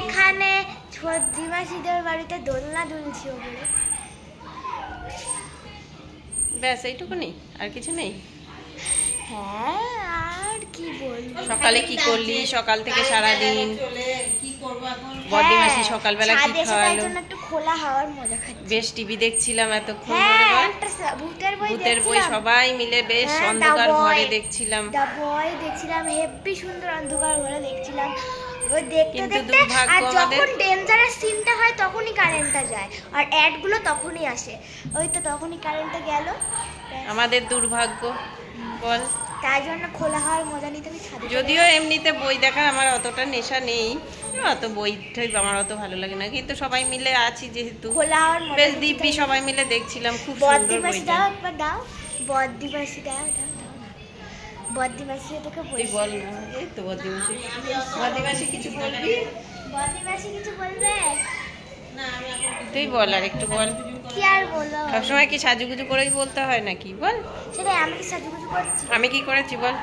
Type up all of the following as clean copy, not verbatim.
এখানে ছদ্দি মাসিদের বাড়িতে দোলনা দুলছি ওপরে। ব্যাস এইটুকুনি, আর কিছু নেই? হ্যাঁ আর কি বলবো। সকালে কি করলি? সকাল থেকে সারা দিন কি করব এখন? বড়দি মাসি সকালবেলা কি খাওয়ালো? একটু খোলা হাওয়ার মজা খাচ্ছি। বেশ টিভি দেখছিলাম এতক্ষণ ধরে। ভূতের বই সবাই মিলে বেশ অন্ধকার ঘরে দেখছিলাম। দা বয় দেখছিলাম, হেভি সুন্দর অন্ধকার ঘরে দেখছিলাম। ওই দেখতে দেখতে আর যখন ডেঞ্জারাস সিনটা হয় তখনই কারেন্টটা যায়, আর অ্যাড গুলো তখনই আসে। ওই তো তখনই কারেন্টটা গেল। আমাদের দুর্ভাগ্য বল। তাই জন্য খোলা হওয়ার মজা নিতে আমি ছাদে। যদিও এমনিতে বই দেখার আমার অতটা নেশা নেই, অত বইটাই আমার অত ভালো লাগে না, কিন্তু সবাই মিলে আছি যেহেতু খোলা হওয়ার মজা বেশ দিব্যি সবাই মিলে দেখছিলাম। খুব সুন্দর বইটা। দাও একবার দাও, বড়দি মাসি দাও দাও দাও। বড়দি মাসি তোকে তুই বল না। এই তো বড়দি মাসি কিছু বলবি? বড়দি মাসি কিছু বলবে না? তুই বল, আর একটু বল। কি আর বলবো? সবসময় কি সাজুগুজু করেই বলতে হয় নাকি? বল। সেটাই, আমি কি সাজুগুজু করছি? আমি কি করেছি বল?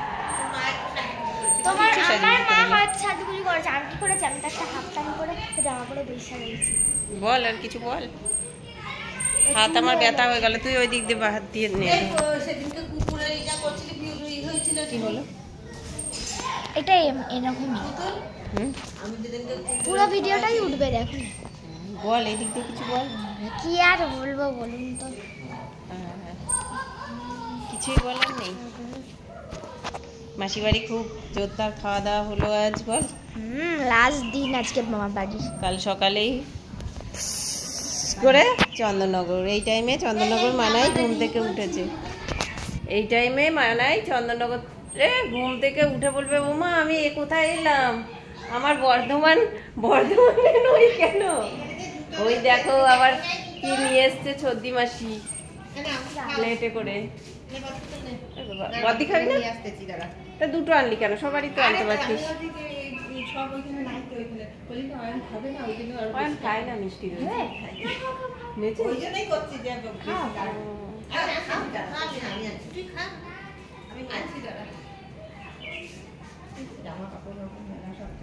তোমার আমার মা হয়তো সাজুগুজু করেছে, আমি কি করেছি? আমি তো একটা হাফটানি করে জামা পরে বেশা রয়েছি। বল, আর কিছু বল। হাত আমার ব্যথা হয়ে গেল, তুই ওই দিক দিয়ে হাত দিয়ে নে। সেদিনকে কুকুরের এটা করছিলি, হয়েছিল কি হলো? এটা এরকমই। পুরো ভিডিওটাই উঠবে, দেখো। বল, এই দিক দিয়ে কিছু বল। কি আর বলবো বলুন তো? কিছুই বলার নেই। মাসি বাড়ি খুব জোরদার খাওয়া দাওয়া হলো আজ, বল। লাস্ট দিন আজকে মামার বাড়ি। কাল সকালেই করে চন্দননগর। এই টাইমে চন্দননগর মানাই ঘুম থেকে উঠেছে। এই টাইমে মানাই চন্দননগর ঘুম থেকে উঠে বলবে, ওমা আমি কোথায় এলাম? আমার বর্ধমানে নই কেন? ওই দেখো আবার কি নিয়ে এসছে ছদ্দি মাসি প্লেটে করে। বদ্দি খাবি না? তা দুটো আনলি কেন? সবারই তো আনতে পারছিস। খায় না মিষ্টি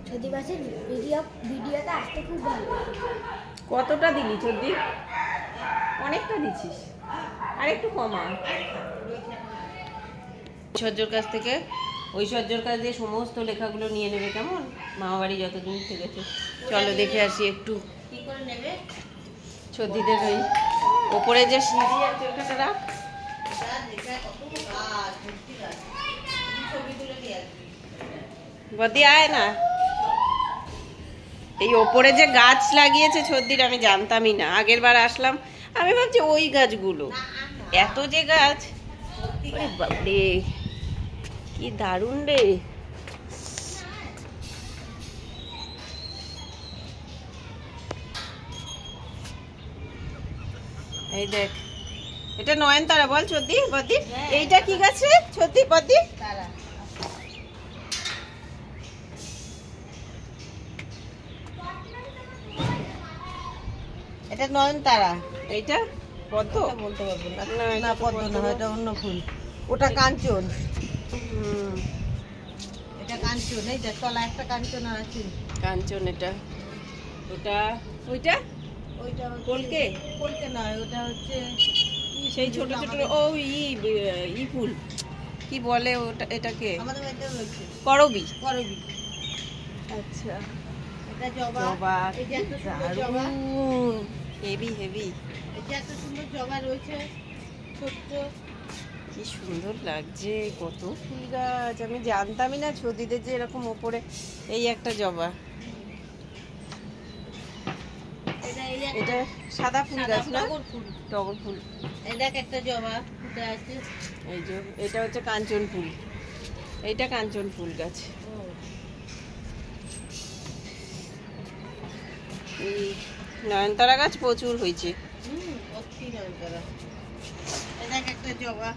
ছদ্দি মাসির ভিডিওটা আসতে খুব ভালো। কতটা দিলি ছদ্দি? অনেকটা দিছিস, আর একটু কমা। ঐশ্বর্যর কাছ থেকে, ঐশ্বর্যর কাছ দিয়ে সমস্ত লেখাগুলো নিয়ে নেবে, কেমন? মামাবাড়ি যতদিন থেকেছে। চলো দেখে আসি একটু কি করে নেবে ছদ্দিদের। ওই ওপরে যে সিঁড়ি আছে ওটাতে রাখ। বদি আয় না। এই ওপরে যে গাছ লাগিয়েছে ছদ্দির, আমি জানতামই না। আগের বার আসলাম আমি ভাবছি ওই গাছগুলো, এত যে গাছ। বাপরে কি দারুণ রে। এই দেখ, এটা নয়নতারা। বল ছদ্দি, বদ্দি এইটা কি গাছ রে ছদ্দি, বদ্দি? এটা নয়নতারা। এইটা পদ্ম বলতে পারবো না, পদ্ম না, এটা অন্য ফুল। ওটা কাঞ্চন। এটা কাঞ্চন। এই যে তলা একটা কাঞ্চন আছে, কাঞ্চন। এটা ওটা ওইটা ওইটা কলকে নয়, ওটা হচ্ছে সেই ছোট ছোট ও ই ফুল কি বলে ওটা? এটাকে আমাদের বাড়িতে রয়েছে করবি। আচ্ছা, এটা জবা। এই যে একটা সুন্দর জবা, হেভি হেভি। এই যে একটা সুন্দর জবা রয়েছে ছোট্ট, কি সুন্দর লাগছে। কত ফুল গাছ, আমি জানতামই না ছদ্দিদের যে এরকম ওপরে। এই একটা জবা, এটা সাদা ফুল গাছ না? টগর ফুল। এই দেখ একটা জবা ফুটে আছে। এই যে এটা হচ্ছে কাঞ্চন ফুল। এইটা কাঞ্চন ফুল গাছ। নয়নতারা গাছ প্রচুর হয়েছে। নয়নতারা। এই দেখ একটা জবা।